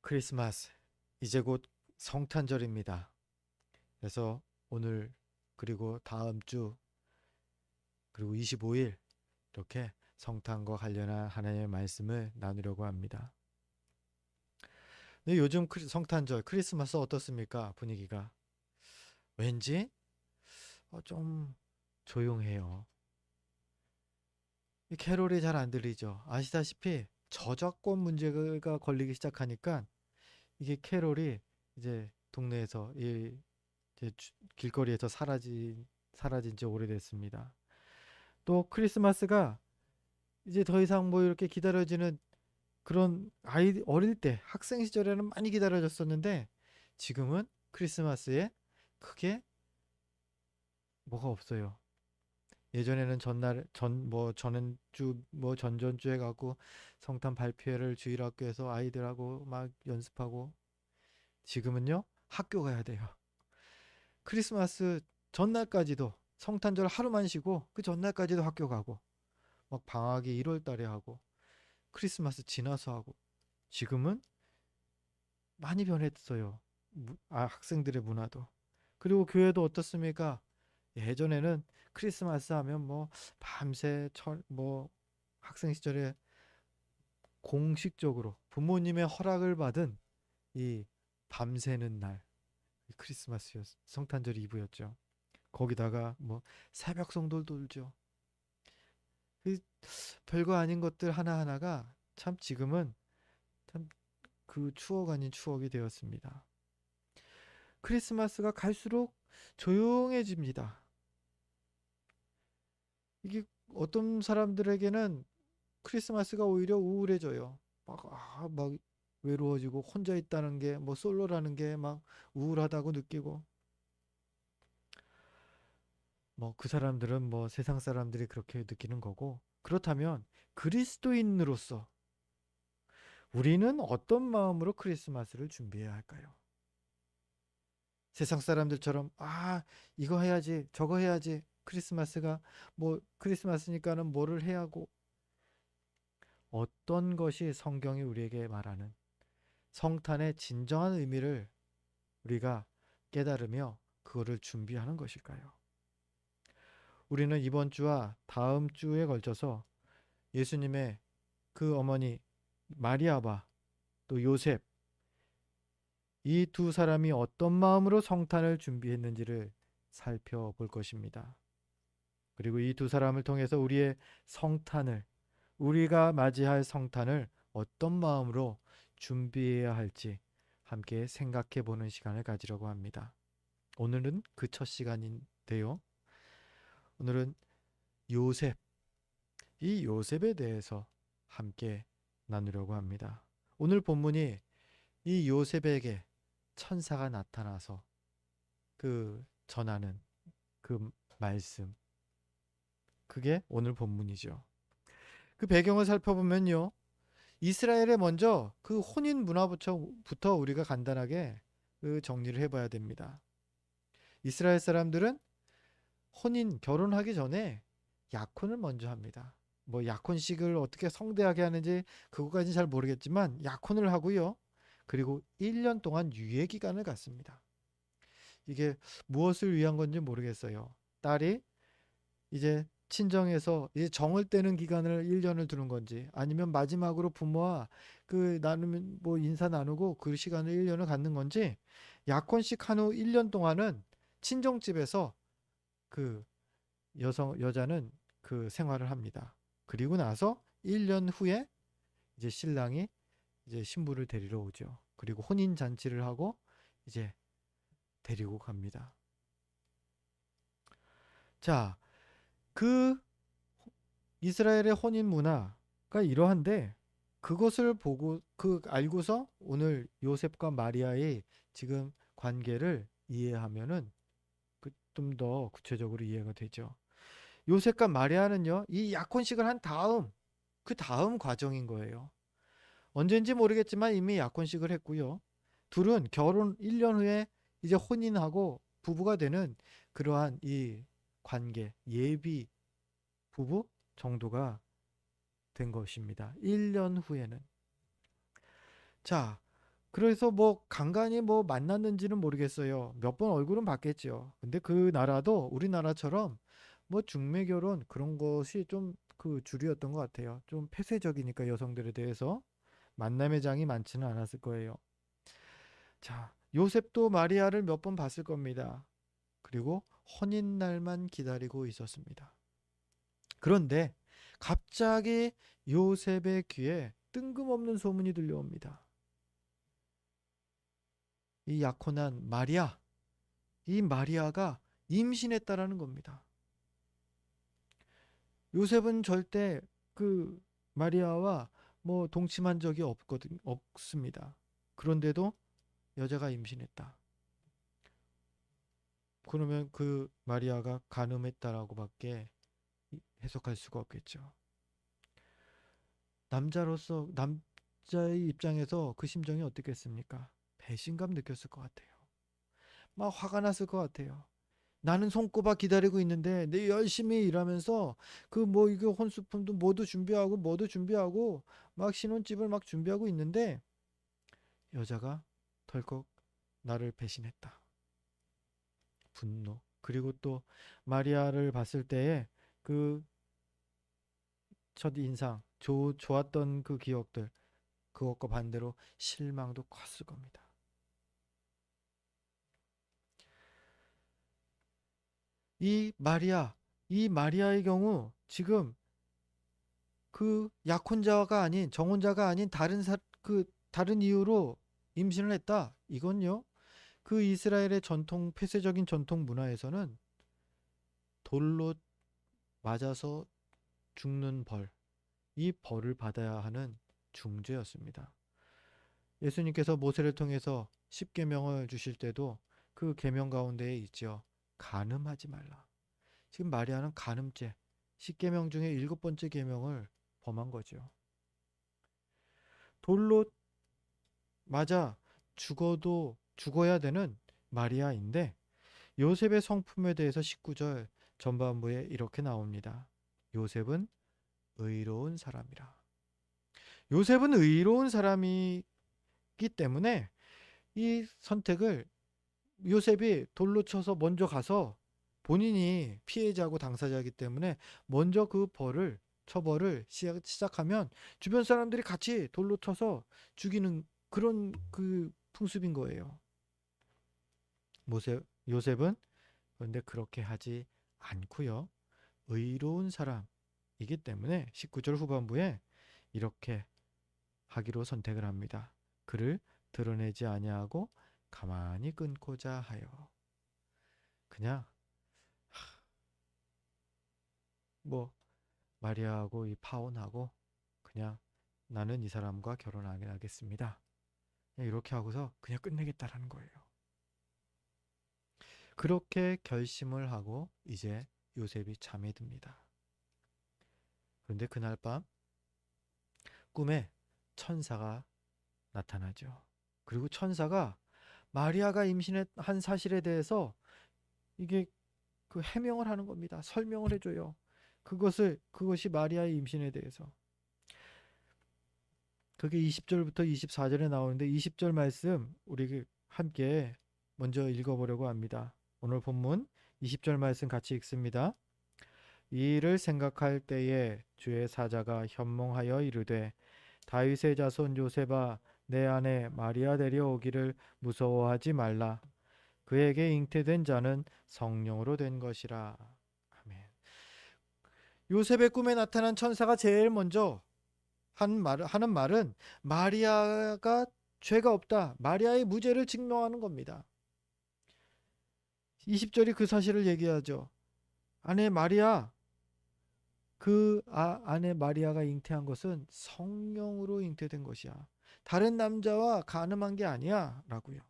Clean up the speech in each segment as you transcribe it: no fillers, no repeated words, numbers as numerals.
크리스마스 이제 곧 성탄절입니다. 그래서 오늘 그리고 다음 주 그리고 25일 이렇게 성탄과 관련한 하나님의 말씀을 나누려고 합니다. 근데 요즘 성탄절 크리스마스 어떻습니까? 분위기가 왠지 좀 조용해요. 이 캐롤이 잘 안 들리죠. 아시다시피 저작권 문제가 걸리기 시작하니까 이게 캐롤이 이제 동네에서 이제 길거리에서 사라진 지 오래됐습니다. 또 크리스마스가 이제 더 이상 뭐 이렇게 기다려지는 그런 어릴 때 학생 시절에는 많이 기다려졌었는데 지금은 크리스마스에 크게 뭐가 없어요. 예전에는 전주 뭐 전전주에 가고 성탄 발표회를 주일학교에서 아이들하고 막 연습하고 지금은요 학교 가야 돼요. 크리스마스 전날까지도 성탄절 하루만 쉬고 그 전날까지도 학교 가고 막 방학이 1월 달에 하고 크리스마스 지나서 하고 지금은 많이 변했어요. 학생들의 문화도. 그리고 교회도 어떻습니까? 예전에는 크리스마스 하면 뭐 밤새 뭐 학생 시절에 공식적으로 부모님의 허락을 받은 이 밤새는 날 성탄절 이브였죠. 거기다가 뭐 새벽 성도를 돌죠. 그 별거 아닌 것들 하나하나가 참 지금은 참 그 추억 아닌 추억이 되었습니다. 크리스마스가 갈수록 조용해집니다. 이게 어떤 사람들에게는 크리스마스가 오히려 우울해져요. 막 외로워지고 혼자 있다는 게 뭐 솔로라는 게 막 우울하다고 느끼고 뭐 그 사람들은 뭐 세상 사람들이 그렇게 느끼는 거고 그렇다면 그리스도인으로서 우리는 어떤 마음으로 크리스마스를 준비해야 할까요? 세상 사람들처럼 이거 해야지 저거 해야지 크리스마스가 뭐 크리스마스니까는 뭐를 해야 하고 어떤 것이 성경이 우리에게 말하는 성탄의 진정한 의미를 우리가 깨달으며 그거를 준비하는 것일까요? 우리는 이번 주와 다음 주에 걸쳐서 예수님의 그 어머니 마리아와 또 요셉 이 두 사람이 어떤 마음으로 성탄을 준비했는지를 살펴볼 것입니다. 그리고 이 두 사람을 통해서 우리가 맞이할 성탄을 어떤 마음으로 준비해야 할지 함께 생각해 보는 시간을 가지려고 합니다. 오늘은 그 첫 시간인데요. 오늘은 요셉, 이 요셉에 대해서 함께 나누려고 합니다. 오늘 본문이 이 요셉에게 천사가 나타나서 그 전하는 그 말씀, 그게 오늘 본문이죠. 그 배경을 살펴보면요. 이스라엘에 먼저 그 혼인 문화부터 우리가 간단하게 그 정리를 해봐야 됩니다. 이스라엘 사람들은 결혼하기 전에 약혼을 먼저 합니다. 뭐 약혼식을 어떻게 성대하게 하는지 그거까지는 잘 모르겠지만 약혼을 하고요. 그리고 1년 동안 유예 기간을 갖습니다. 이게 무엇을 위한 건지 모르겠어요. 딸이 이제 친정에서 이제 정을 떼는 기간을 1년을 두는 건지 아니면 마지막으로 부모와 그 나누면 뭐 인사 나누고 그 시간을 1년을 갖는 건지 약혼식 한 후 1년 동안은 친정집에서 그 여자는 그 생활을 합니다. 그리고 나서 1년 후에 이제 신랑이 이제 신부를 데리러 오죠. 그리고 혼인 잔치를 하고 이제 데리고 갑니다. 자, 그 이스라엘의 혼인 문화가 이러한데 그것을 보고 알고서 오늘 요셉과 마리아의 지금 관계를 이해하면은 좀 더 구체적으로 이해가 되죠. 요셉과 마리아는요, 이 약혼식을 한 다음 그 다음 과정인 거예요. 언젠지 모르겠지만 이미 약혼식을 했고요. 둘은 결혼 1년 후에 이제 혼인하고 부부가 되는 그러한 이 관계, 예비 부부 정도가 된 것입니다. 1년 후에는. 자, 그래서 뭐 간간히 뭐 만났는지는 모르겠어요. 몇 번 얼굴은 봤겠죠. 근데 그 나라도 우리나라처럼 뭐 중매 결혼 그런 것이 좀 그 주류였던 것 같아요. 좀 폐쇄적이니까 여성들에 대해서 만남의 장이 많지는 않았을 거예요. 자, 요셉도 마리아를 몇 번 봤을 겁니다. 그리고 혼인 날만 기다리고 있었습니다. 그런데 갑자기 요셉의 귀에 뜬금없는 소문이 들려옵니다. 이 약혼한 마리아, 이 마리아가 임신했다라는 겁니다. 요셉은 절대 그 마리아와 뭐 동침한 적이 없습니다. 그런데도 여자가 임신했다. 그러면 그 마리아가 간음했다라고밖에 해석할 수가 없겠죠. 남자의 입장에서 그 심정이 어떻겠습니까? 배신감 느꼈을 것 같아요. 막 화가 났을 것 같아요. 나는 손꼽아 기다리고 있는데 내 열심히 일하면서 그 뭐 이거 혼수품도 모두 준비하고 막 신혼집을 막 준비하고 있는데 여자가 덜컥 나를 배신했다. 분노. 그리고 또 마리아를 봤을 때에 그 첫인상, 좋았던 그 기억들, 그것과 반대로 실망도 컸을 겁니다. 이 마리아, 이 마리아의 경우 지금 그 약혼자가 아닌 정혼자가 아닌 다른 이유로 임신을 했다. 이건요. 그 이스라엘의 폐쇄적인 전통 문화에서는 돌로 맞아서 죽는 벌, 이 벌을 받아야 하는 중죄였습니다. 예수님께서 모세를 통해서 십계명을 주실 때도 그 계명 가운데에 있죠. 간음하지 말라. 지금 마리아는 간음죄, 십계명 중에 일곱 번째 계명을 범한 거죠. 돌로 맞아 죽어야 되는 마리아인데 요셉의 성품에 대해서 19절 전반부에 이렇게 나옵니다. 요셉은 의로운 사람이라. 요셉은 의로운 사람이기 때문에 이 선택을 요셉이 돌로 쳐서 먼저 가서 본인이 피해자고 당사자이기 때문에 먼저 그 처벌을 시작하면 주변 사람들이 같이 돌로 쳐서 죽이는 그런 그 풍습인 거예요. 요셉은 그런데 그렇게 하지 않고요. 의로운 사람이기 때문에 19절 후반부에 이렇게 하기로 선택을 합니다. 그를 드러내지 아니하고 가만히 끊고자 하여. 그냥 뭐 마리아하고 이 파혼하고 그냥 나는 이 사람과 결혼 안 하겠습니다. 그냥 이렇게 하고서 그냥 끝내겠다라는 거예요. 그렇게 결심을 하고 이제 요셉이 잠에 듭니다. 그런데 그날 밤 꿈에 천사가 나타나죠. 그리고 천사가 마리아가 임신한 사실에 대해서 이게 그 해명을 하는 겁니다. 설명을 해줘요. 그것이 마리아의 임신에 대해서. 그게 20절부터 24절에 나오는데 20절 말씀 우리 함께 먼저 읽어보려고 합니다. 오늘 본문 20절 말씀 같이 읽습니다. 이 일을 생각할 때에 주의 사자가 현몽하여 이르되 다윗의 자손 요셉아 내 아내 마리아 데려오기를 무서워하지 말라. 그에게 잉태된 자는 성령으로 된 것이라. 아멘. 요셉의 꿈에 나타난 천사가 제일 먼저 하는 말은 마리아가 죄가 없다. 마리아의 무죄를 증명하는 겁니다. 20절이 그 사실을 얘기하죠. 아내 마리아, 아내 마리아가 잉태한 것은 성령으로 잉태된 것이야. 다른 남자와 간음한 게 아니야. 라고요.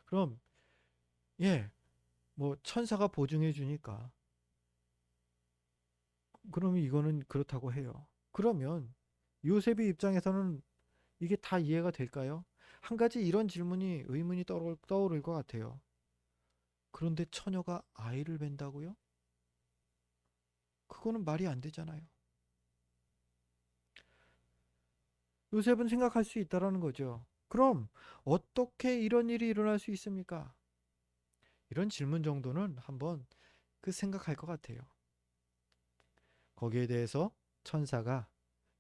그럼, 예, 뭐, 천사가 보증해 주니까. 그러면 이거는 그렇다고 해요. 그러면 요셉의 입장에서는 이게 다 이해가 될까요? 한 가지 이런 의문이 떠오를 것 같아요. 그런데 처녀가 아이를 뵌다고요? 그거는 말이 안 되잖아요. 요셉은 생각할 수 있다라는 거죠. 그럼 어떻게 이런 일이 일어날 수 있습니까? 이런 질문 정도는 한번 생각할 것 같아요. 거기에 대해서 천사가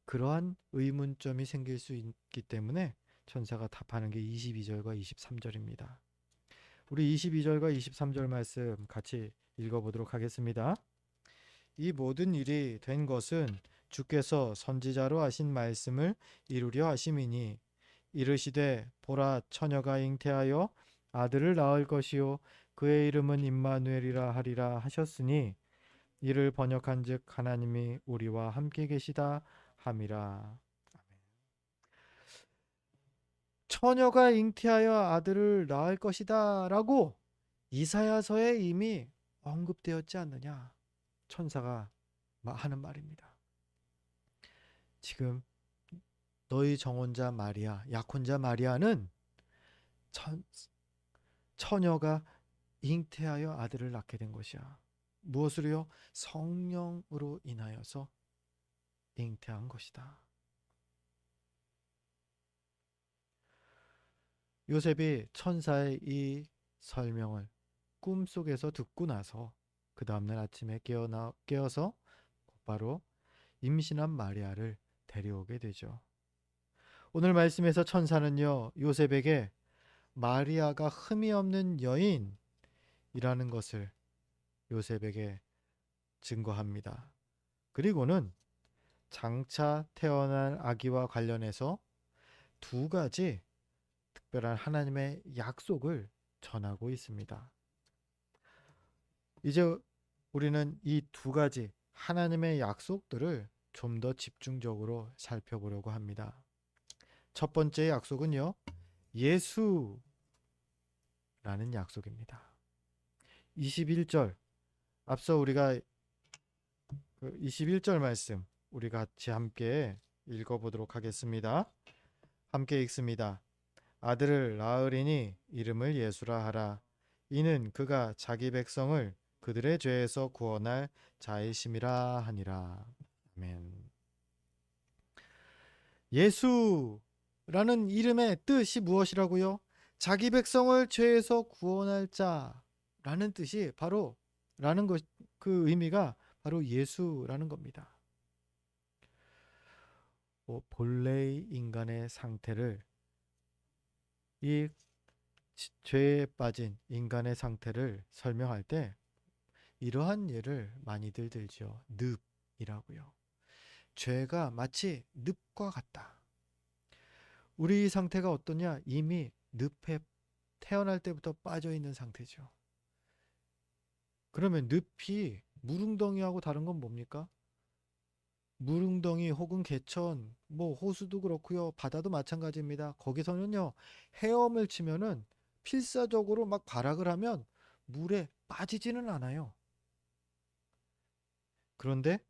그러한 의문점이 생길 수 있기 때문에 천사가 답하는 게 22절과 23절입니다. 우리 22절과 23절 말씀 같이 읽어보도록 하겠습니다. 이 모든 일이 된 것은 주께서 선지자로 하신 말씀을 이루려 하심이니 이르시되 보라 처녀가 잉태하여 아들을 낳을 것이요 그의 이름은 임마누엘이라 하리라 하셨으니 이를 번역한즉 하나님이 우리와 함께 계시다 함이라. 처녀가 잉태하여 아들을 낳을 것이다라고 이사야서에 이미 언급되었지 않느냐? 천사가 하는 말입니다. 지금 너희 정혼자 마리아, 약혼자 마리아는 처녀가 잉태하여 아들을 낳게 된 것이야. 무엇으로요? 성령으로 인하여서 잉태한 것이다. 요셉이 천사의 이 설명을 꿈속에서 듣고 나서 그 다음날 아침에 깨어서 곧바로 임신한 마리아를 데려오게 되죠. 오늘 말씀에서 천사는요, 요셉에게 마리아가 흠이 없는 여인이라는 것을 요셉에게 증거합니다. 그리고는 장차 태어날 아기와 관련해서 두 가지 특별한 하나님의 약속을 전하고 있습니다. 이제 우리는 이 두 가지 하나님의 약속들을 좀 더 집중적으로 살펴보려고 합니다. 첫 번째 약속은요, 예수라는 약속입니다. 21절, 앞서 우리가 21절 말씀 우리 같이 함께 읽어보도록 하겠습니다. 함께 읽습니다. 아들을 낳으리니 이름을 예수라 하라. 이는 그가 자기 백성을 그들의 죄에서 구원할 자이심이라 하니라. 아멘. 예수라는 이름의 뜻이 무엇이라고요? 자기 백성을 죄에서 구원할 자라는 뜻이 바로 라는 것, 그 의미가 바로 예수라는 겁니다. 본래의 인간의 상태를, 이 죄에 빠진 인간의 상태를 설명할 때 이러한 예를 많이들 들죠. 늪이라고요. 죄가 마치 늪과 같다. 우리 상태가 어떠냐? 이미 늪에 태어날 때부터 빠져 있는 상태죠. 그러면 늪이 물웅덩이하고 다른 건 뭡니까? 물웅덩이 혹은 개천, 호수도 그렇고요. 바다도 마찬가지입니다. 거기서는요, 헤엄을 치면은 필사적으로 막 발악을 하면 물에 빠지지는 않아요. 그런데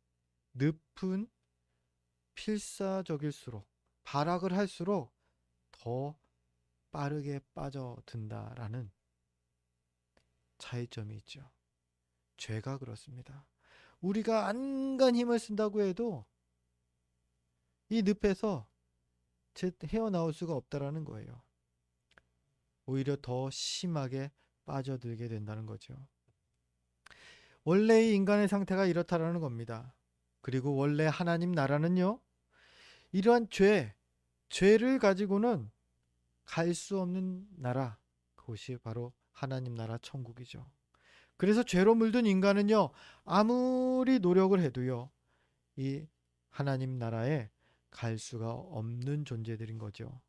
늪은 필사적일수록, 발악을 할수록 더 빠르게 빠져든다라는 차이점이 있죠. 죄가 그렇습니다. 우리가 안간 힘을 쓴다고 해도 이 늪에서 헤어나올 수가 없다라는 거예요. 오히려 더 심하게 빠져들게 된다는 거죠. 원래의 인간의 상태가 이렇다라는 겁니다. 그리고 원래 하나님 나라는요, 이러한 죄를 가지고는 갈 수 없는 나라, 그것이 바로 하나님 나라 천국이죠. 그래서 죄로 물든 인간은요, 아무리 노력을 해도요, 이 하나님 나라에 갈 수가 없는 존재들인 거죠.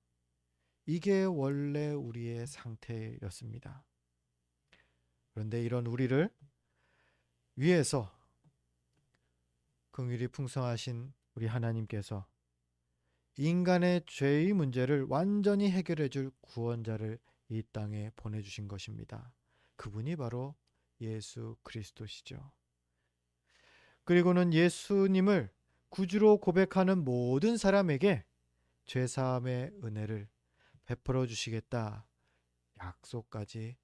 이게 원래 우리의 상태였습니다. 그런데 이런 우리를 위해서 긍휼이 풍성하신 우리 하나님께서 인간의 죄의 문제를 완전히 해결해 줄 구원자를 이 땅에 보내주신 것입니다. 그분이 바로 예수 그리스도시죠. 그리고는 예수님을 구주로 고백하는 모든 사람에게 죄사함의 은혜를 베풀어 주시겠다 약속까지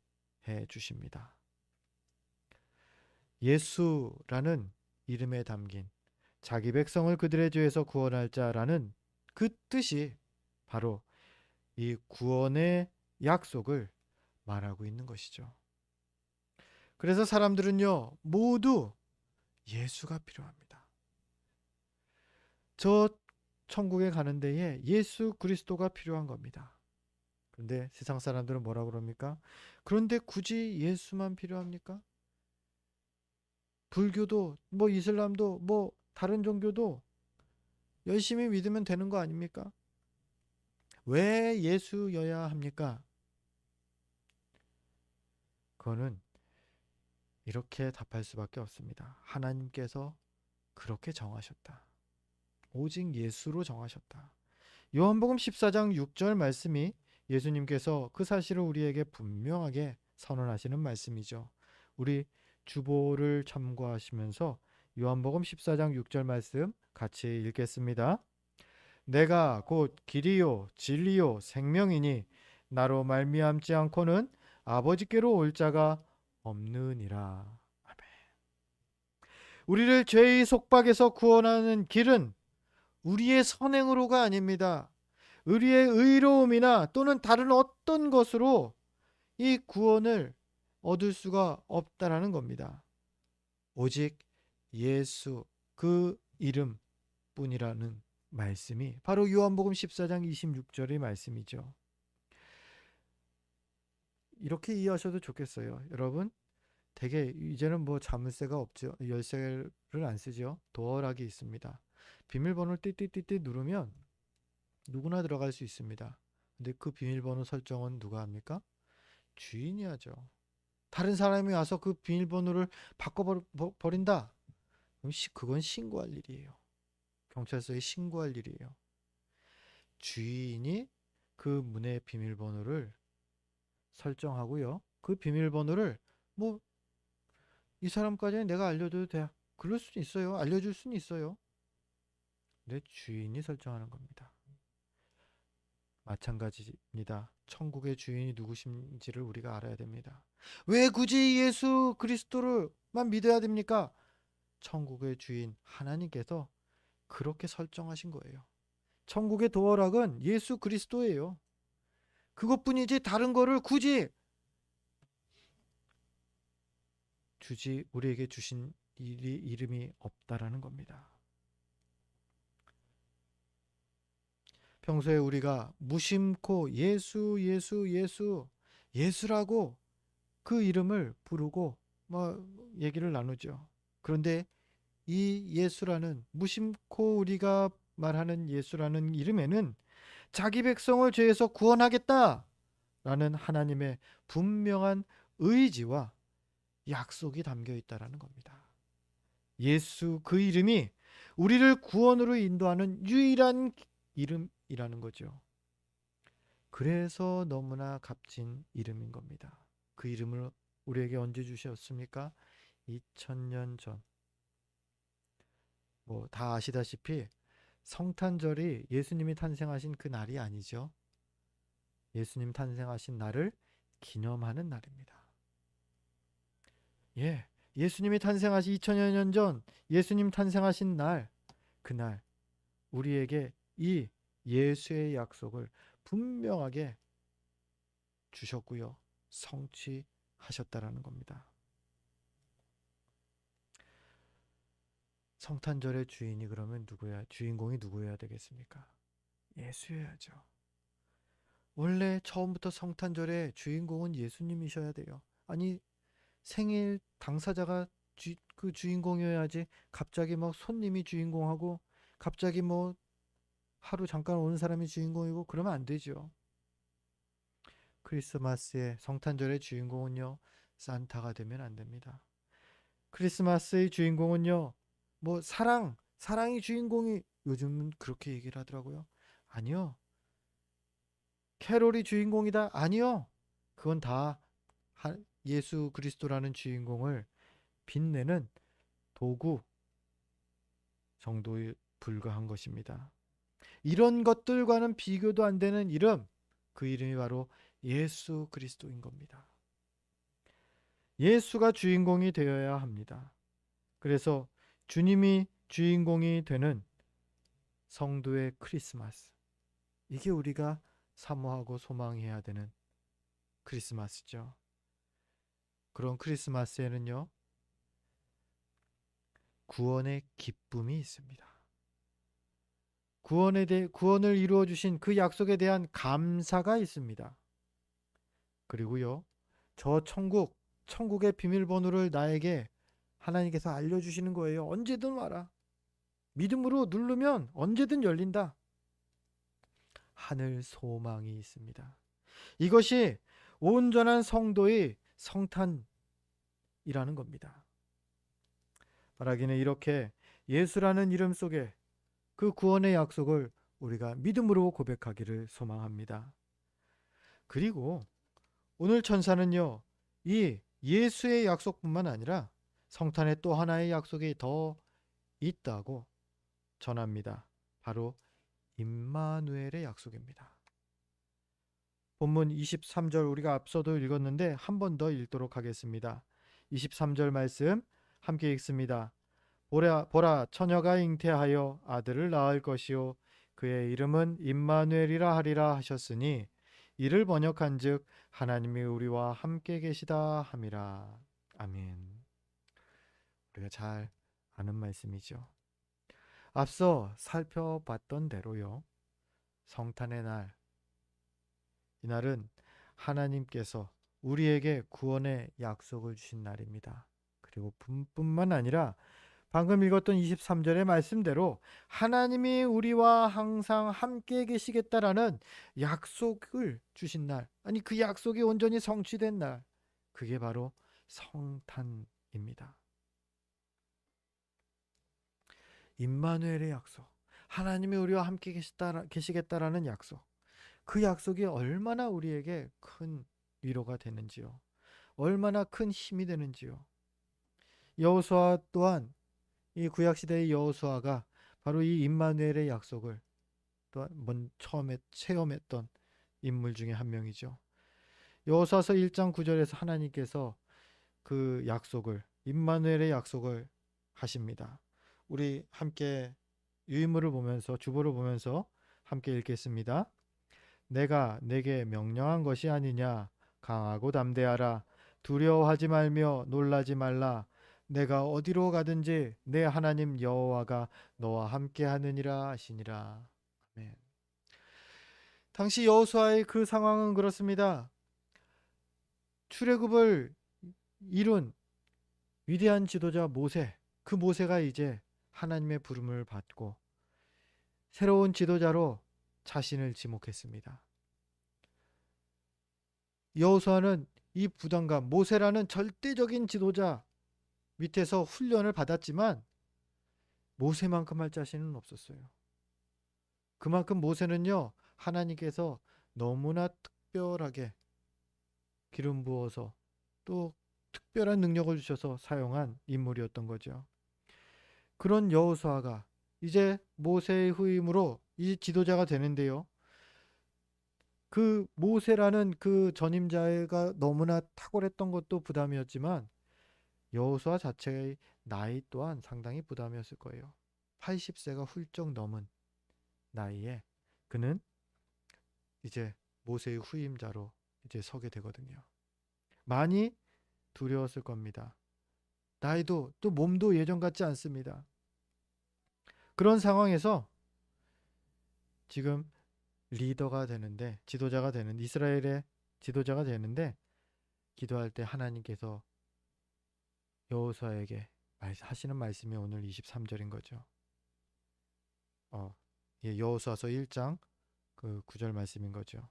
해 주십니다. 예수라는 이름에 담긴 자기 백성을 그들의 죄에서 구원할 자라는 그 뜻이 바로 이 구원의 약속을 말하고 있는 것이죠. 그래서 사람들은요, 모두 예수가 필요합니다. 저 천국에 가는 데에 예수 그리스도가 필요한 겁니다. 그런데 세상 사람들은 뭐라 그럽니까? 그런데 굳이 예수만 필요합니까? 불교도 뭐 이슬람도 뭐 다른 종교도 열심히 믿으면 되는 거 아닙니까? 왜 예수여야 합니까? 그거는 이렇게 답할 수밖에 없습니다. 하나님께서 그렇게 정하셨다. 오직 예수로 정하셨다. 요한복음 14장 6절 말씀이 예수님께서 그 사실을 우리에게 분명하게 선언하시는 말씀이죠. 우리 주보를 참고하시면서 요한복음 14장 6절 말씀 같이 읽겠습니다. 내가 곧 길이요 진리요 생명이니 나로 말미암지 않고는 아버지께로 올 자가 없느니라. 아멘. 우리를 죄의 속박에서 구원하는 길은 우리의 선행으로가 아닙니다. 우리의 의로움이나 또는 다른 어떤 것으로 이 구원을 얻을 수가 없다라는 겁니다. 오직 예수 그 이름뿐이라는 말씀이 바로 요한복음 14장 26절의 말씀이죠. 이렇게 이해하셔도 좋겠어요. 여러분, 되게 이제는 뭐 자물쇠가 없죠. 열쇠를 안 쓰죠. 도어락이 있습니다. 비밀번호를 띠띠띠띠 누르면 누구나 들어갈 수 있습니다. 근데 그 비밀번호 설정은 누가 합니까? 주인이 하죠. 다른 사람이 와서 그 비밀번호를 바꿔버린다? 그럼 그건 신고할 일이에요. 경찰서에 신고할 일이에요. 주인이 그 문의 비밀번호를 설정하고요. 그 비밀번호를 뭐 이 사람까지는 내가 알려줘도 돼. 그럴 수는 있어요. 알려줄 수는 있어요. 근데 주인이 설정하는 겁니다. 마찬가지입니다. 천국의 주인이 누구신지를 우리가 알아야 됩니다. 왜 굳이 예수 그리스도를만 믿어야 됩니까? 천국의 주인 하나님께서 그렇게 설정하신 거예요. 천국의 도어락은 예수 그리스도예요. 그것뿐이지 다른 거를 굳이 우리에게 주신 이름이 없다라는 겁니다. 평소에 우리가 무심코 예수라고 그 이름을 부르고 뭐 얘기를 나누죠. 그런데 이 예수라는 무심코 우리가 말하는 예수라는 이름에는 자기 백성을 죄에서 구원하겠다라는 하나님의 분명한 의지와 약속이 담겨 있다라는 겁니다. 예수 그 이름이 우리를 구원으로 인도하는 유일한 이름이라는 거죠. 그래서 너무나 값진 이름인 겁니다. 그 이름을 우리에게 언제 주셨습니까? 2000년 전. 뭐 다 아시다시피 성탄절이 예수님이 탄생하신 그 날이 아니죠. 예수님 탄생하신 날을 기념하는 날입니다. 예. 예수님이 탄생하신 2000여 년 전 예수님 탄생하신 날, 그날 우리에게 이 예수의 약속을 분명하게 주셨고요. 성취하셨다라는 겁니다. 성탄절의 주인이 그러면 주인공이 누구여야 되겠습니까? 예수여야죠. 원래 처음부터 성탄절의 주인공은 예수님이셔야 돼요. 아니, 생일 당사자가 그 주인공이어야지 갑자기 막 손님이 주인공하고 갑자기 뭐 하루 잠깐 오는 사람이 주인공이고 그러면 안 되죠. 크리스마스의 성탄절의 주인공은요, 산타가 되면 안 됩니다. 크리스마스의 주인공은요, 뭐 사랑이 주인공이 요즘은 그렇게 얘기를 하더라고요. 아니요. 캐롤이 주인공이다. 아니요. 그건 다 예수 그리스도라는 주인공을 빛내는 도구 정도에 불과한 것입니다. 이런 것들과는 비교도 안 되는 이름, 그 이름이 바로 예수 그리스도인 겁니다. 예수가 주인공이 되어야 합니다. 그래서 주님이 주인공이 되는 성도의 크리스마스, 이게 우리가 사모하고 소망해야 되는 크리스마스죠. 그런 크리스마스에는요, 구원의 기쁨이 있습니다. 구원을 이루어 주신 그 약속에 대한 감사가 있습니다. 그리고요, 저 천국의 비밀번호를 나에게 하나님께서 알려주시는 거예요. 언제든 와라. 믿음으로 누르면 언제든 열린다. 하늘 소망이 있습니다. 이것이 온전한 성도의 성탄이라는 겁니다. 말하기는 이렇게 예수라는 이름 속에 그 구원의 약속을 우리가 믿음으로 고백하기를 소망합니다. 그리고 오늘 천사는요, 이 예수의 약속뿐만 아니라 성탄의 또 하나의 약속이 더 있다고 전합니다. 바로 임마누엘의 약속입니다. 본문 23절 우리가 앞서도 읽었는데 한 번 더 읽도록 하겠습니다. 23절 말씀 함께 읽습니다. 보라 처녀가 잉태하여 아들을 낳을 것이요 그의 이름은 임마누엘이라 하리라 하셨으니 이를 번역한즉 하나님이 우리와 함께 계시다 함이라. 아멘. 우리가 잘 아는 말씀이죠. 앞서 살펴봤던 대로요. 성탄의 날, 이날은 하나님께서 우리에게 구원의 약속을 주신 날입니다. 그리고 뿐만 아니라 방금 읽었던 23절의 말씀대로 하나님이 우리와 항상 함께 계시겠다라는 약속을 주신 날, 아니 그 약속이 온전히 성취된 날, 그게 바로 성탄입니다. 임마누엘의 약속, 하나님이 우리와 함께 계시겠다라는 약속, 그 약속이 얼마나 우리에게 큰 위로가 되는지요, 얼마나 큰 힘이 되는지요. 여호수아 또한 이 구약 시대의 여호수아가 바로 이 임마누엘의 약속을 또한 처음에 체험했던 인물 중에 한 명이죠. 여호수아서 1장 9절에서 하나님께서 그 약속을 임마누엘의 약속을 하십니다. 우리 함께 유인물을 보면서 주보를 보면서 함께 읽겠습니다. 내가 내게 명령한 것이 아니냐 강하고 담대하라 두려워하지 말며 놀라지 말라 내가 어디로 가든지 내 하나님 여호와가 너와 함께 하느니라 하시니라. 아멘. 당시 여호수아의 그 상황은 그렇습니다. 출애굽을 이룬 위대한 지도자 모세, 그 모세가 이제 하나님의 부름을 받고 새로운 지도자로 자신을 지목했습니다. 여호수아는 이 부담감, 모세라는 절대적인 지도자 밑에서 훈련을 받았지만 모세만큼 할 자신은 없었어요. 그만큼 모세는요, 하나님께서 너무나 특별하게 기름 부어서 또 특별한 능력을 주셔서 사용한 인물이었던 거죠. 그런 여호수아가 이제 모세의 후임으로 이 지도자가 되는데요. 그 모세라는 그 전임자가 너무나 탁월했던 것도 부담이었지만 여호수아 자체의 나이 또한 상당히 부담이었을 거예요. 80세가 훌쩍 넘은 나이에 그는 이제 모세의 후임자로 이제 서게 되거든요. 많이 두려웠을 겁니다. 나이도 또 몸도 예전 같지 않습니다. 그런 상황에서 지금 리더가 되는데 지도자가 되는 이스라엘의 지도자가 되는데 기도할 때 하나님께서 여호수아에게 하시는 말씀이 오늘 23절인 거죠. 여호수아서 1장 그 9절 말씀인 거죠.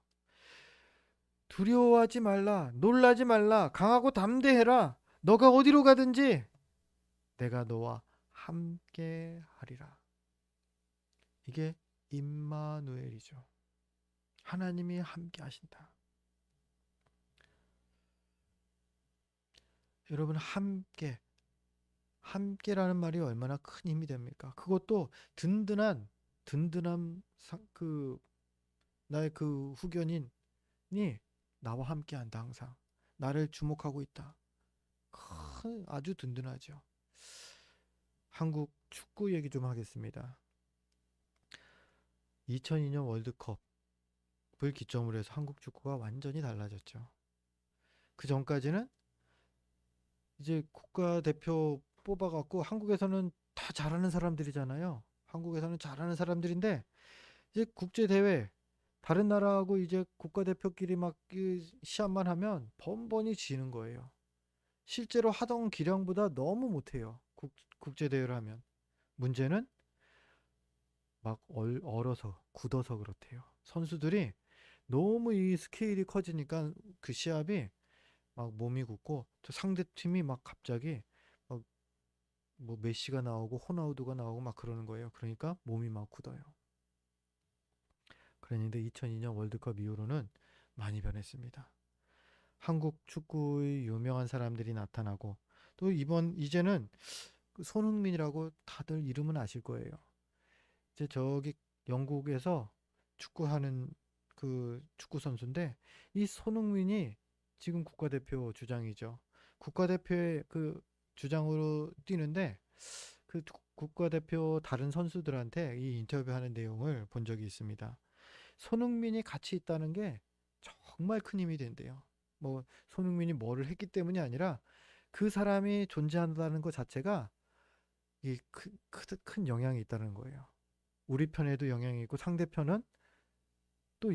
두려워하지 말라, 놀라지 말라, 강하고 담대해라. 너가 어디로 가든지 내가 너와 함께 하리라. 이게 임마누엘이죠. 하나님이 함께 하신다. 여러분 함께라는 말이 얼마나 큰 힘이 됩니까? 그것도 든든한 나의 그 후견인이 나와 함께한다. 항상 나를 주목하고 있다. 아주 든든하죠. 한국 축구 얘기 좀 하겠습니다. 2002년 월드컵 월드컵을 기점으로 해서 한국 축구가 완전히 달라졌죠. 그 전까지는 이제 국가대표 뽑아갖고 한국에서는 다 잘하는 사람들이잖아요. 한국에서는 잘하는 사람들인데 이제 국제대회 다른 나라하고 이제 국가대표끼리 막 시합만 하면 번번이 지는 거예요. 실제로 하던 기량보다 너무 못해요. 국제대회를 하면. 문제는 막 얼어서 굳어서 그렇대요. 선수들이 너무 이 스케일이 커지니까 그 시합이 막 몸이 굳고 또 상대 팀이 막 갑자기 막 뭐 메시가 나오고 호나우두가 나오고 막 그러는 거예요. 그러니까 몸이 막 굳어요. 그랬는데 2002년 월드컵 이후로는 많이 변했습니다. 한국 축구의 유명한 사람들이 나타나고 또 이제는 그 손흥민이라고 다들 이름은 아실 거예요. 이제 저기 영국에서 축구하는 그 축구 선수인데 이 손흥민이 지금 국가대표 주장이죠. 국가대표의 그 주장으로 뛰는데 그 국가대표 다른 선수들한테 이 인터뷰하는 내용을 본 적이 있습니다. 손흥민이 같이 있다는 게 정말 큰 힘이 된대요. 뭐 손흥민이 뭐를 했기 때문이 아니라 그 사람이 존재한다는 것 자체가 큰 영향이 있다는 거예요. 우리 편에도 영향이 있고 상대편은 또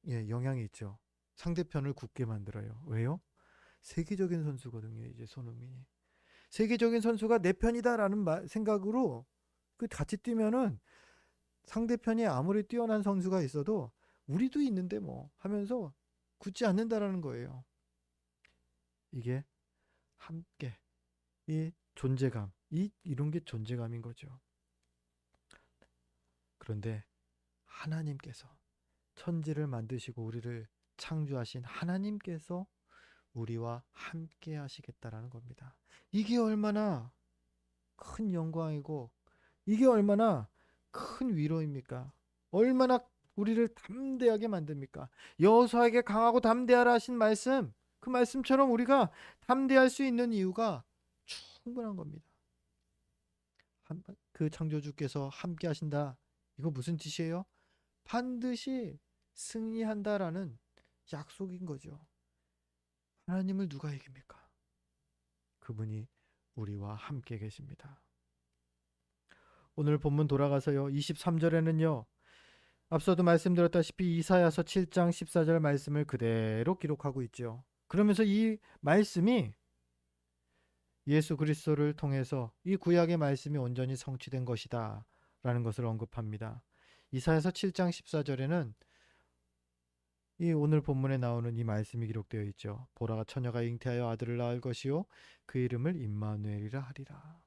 영향이 있죠. 상대편을 굳게 만들어요. 왜요? 세계적인 선수거든요. 이제 손흥민이. 세계적인 선수가 내 편이다라는 생각으로 그 같이 뛰면은 상대편이 아무리 뛰어난 선수가 있어도 우리도 있는데 뭐 하면서 굳지 않는다라는 거예요. 이게 함께 이 존재감, 이런 게 존재감인 거죠. 그런데 하나님께서 천지를 만드시고 우리를 창조하신 하나님께서 우리와 함께 하시겠다라는 겁니다. 이게 얼마나 큰 영광이고 이게 얼마나 큰 위로입니까? 얼마나 우리를 담대하게 만듭니까? 여호수아에게 강하고 담대하라 하신 말씀, 그 말씀처럼 우리가 담대할 수 있는 이유가 충분한 겁니다. 그 창조주께서 함께 하신다. 이거 무슨 뜻이에요? 반드시 승리한다라는 약속인 거죠. 하나님을 누가 이깁니까? 그분이 우리와 함께 계십니다. 오늘 본문 돌아가서요. 23절에는요. 앞서도 말씀드렸다시피 이사야서 7장 14절 말씀을 그대로 기록하고 있죠. 그러면서 이 말씀이 예수 그리스도를 통해서 이 구약의 말씀이 온전히 성취된 것이다 라는 것을 언급합니다. 이사야서 7장 14절에는 이 오늘 본문에 나오는 이 말씀이 기록되어 있죠. 보라 처녀가 잉태하여 아들을 낳을 것이요 그 이름을 임마누엘이라 하리라.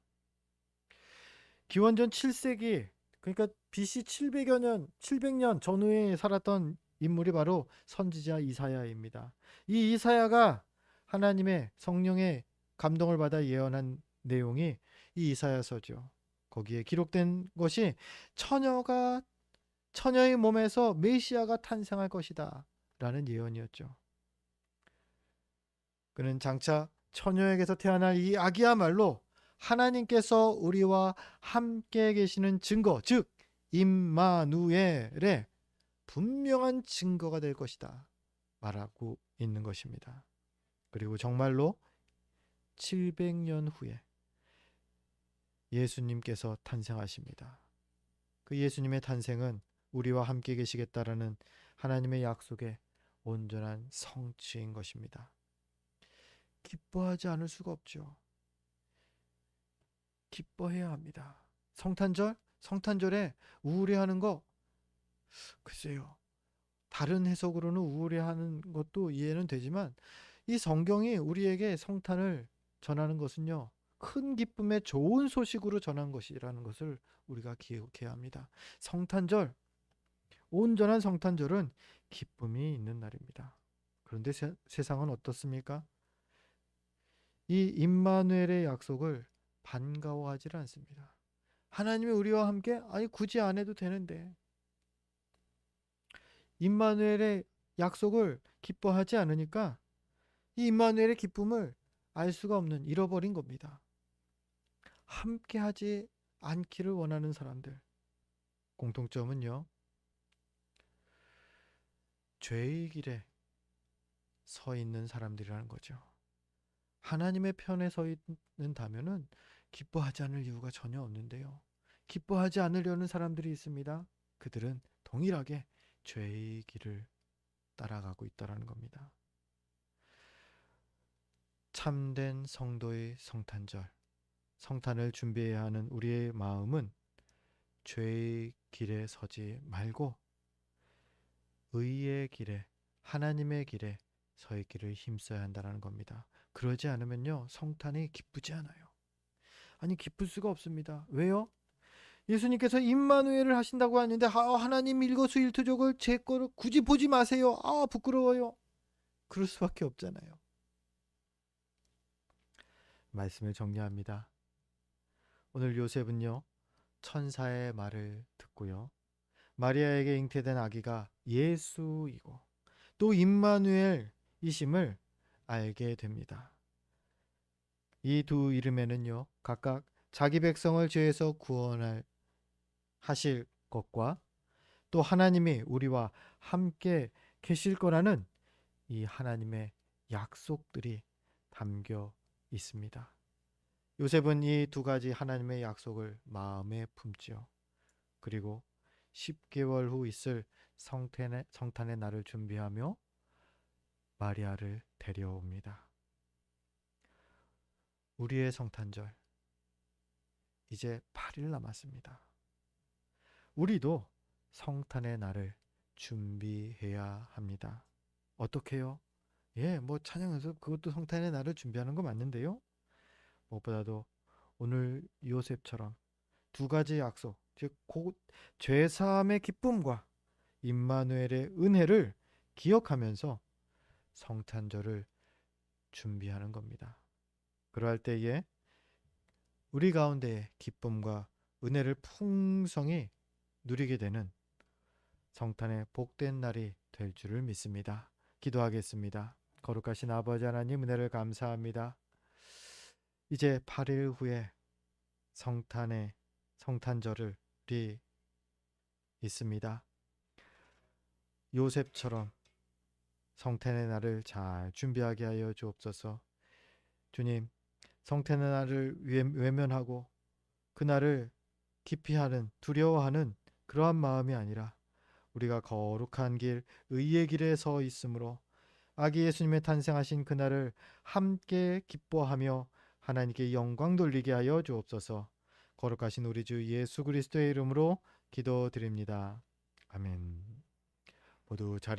기원전 7세기 그러니까 BC 700년 전후에 살았던 인물이 바로 선지자 이사야입니다. 이 이사야가 하나님의 성령의 감동을 받아 예언한 내용이 이 이사야서죠. 거기에 기록된 것이 처녀의 몸에서 메시아가 탄생할 것이다 라는 예언이었죠. 그는 장차 처녀에게서 태어날 이 아기야말로 하나님께서 우리와 함께 계시는 증거, 즉 임마누엘의 분명한 증거가 될 것이다 말하고 있는 것입니다. 그리고 정말로 700년 후에 예수님께서 탄생하십니다. 그 예수님의 탄생은 우리와 함께 계시겠다라는 하나님의 약속의 온전한 성취인 것입니다. 기뻐하지 않을 수가 없죠. 기뻐해야 합니다. 성탄절에 우울해하는 거 글쎄요. 다른 해석으로는 우울해하는 것도 이해는 되지만 이 성경이 우리에게 성탄을 전하는 것은요. 큰 기쁨의 좋은 소식으로 전한 것이라는 것을 우리가 기억해야 합니다. 온전한 성탄절은 기쁨이 있는 날입니다. 그런데 세상은 어떻습니까? 이 임마누엘의 약속을 반가워하지 않습니다. 하나님이 우리와 함께 굳이 안 해도 되는데 임마누엘의 약속을 기뻐하지 않으니까 이 임마누엘의 기쁨을 알 수가 없는 잃어버린 겁니다. 함께하지 않기를 원하는 사람들 공통점은요. 죄의 길에 서 있는 사람들이라는 거죠. 하나님의 편에 서 있는다면은 기뻐하지 않을 이유가 전혀 없는데요. 기뻐하지 않으려는 사람들이 있습니다. 그들은 동일하게 죄의 길을 따라가고 있다라는 겁니다. 참된 성도의 성탄절, 성탄을 준비해야 하는 우리의 마음은 죄의 길에 서지 말고 의의 길에, 하나님의 길에 서 있기를 힘써야 한다는 겁니다. 그러지 않으면요, 성탄이 기쁘지 않아요. 아니, 기쁠 수가 없습니다. 왜요? 예수님께서 임마누엘을 하신다고 하는데, 하나님 일거수일투족을 제 거를 굳이 보지 마세요. 부끄러워요. 그럴 수밖에 없잖아요. 말씀을 정리합니다. 오늘 요셉은요, 천사의 말을 듣고요, 마리아에게 잉태된 아기가 예수이고 또 임마누엘이심을 알게 됩니다. 이 두 이름에는요, 각각 자기 백성을 죄에서 구원할 하실 것과 또 하나님이 우리와 함께 계실 거라는 이 하나님의 약속들이 담겨 있습니다. 요셉은 이 두 가지 하나님의 약속을 마음에 품지요. 그리고 10개월 후 있을 성탄의 날을 준비하며 마리아를 데려옵니다. 우리의 성탄절 이제 8일 남았습니다. 우리도 성탄의 날을 준비해야 합니다. 어떻게요? 찬양에서 그것도 성탄의 날을 준비하는 거 맞는데요. 무엇보다도 오늘 요셉처럼 두 가지 약속, 즉 죄사함의 기쁨과 임마누엘의 은혜를 기억하면서 성탄절을 준비하는 겁니다. 그러할 때에 우리 가운데에 기쁨과 은혜를 풍성히 누리게 되는 성탄의 복된 날이 될 줄을 믿습니다. 기도하겠습니다. 거룩하신 아버지 하나님, 은혜를 감사합니다. 이제 8일 후에 성탄절이 있습니다. 요셉처럼 성탄의 날을 잘 준비하게 하여 주옵소서. 주님, 성탄의 날을 외면하고 그날을 기피하는, 두려워하는 그러한 마음이 아니라 우리가 거룩한 길, 의의 길에 서 있으므로 아기 예수님의 탄생하신 그날을 함께 기뻐하며 하나님께 영광 돌리게 하여 주옵소서. 거룩하신 우리 주 예수 그리스도의 이름으로 기도드립니다. 아멘. 모두 잘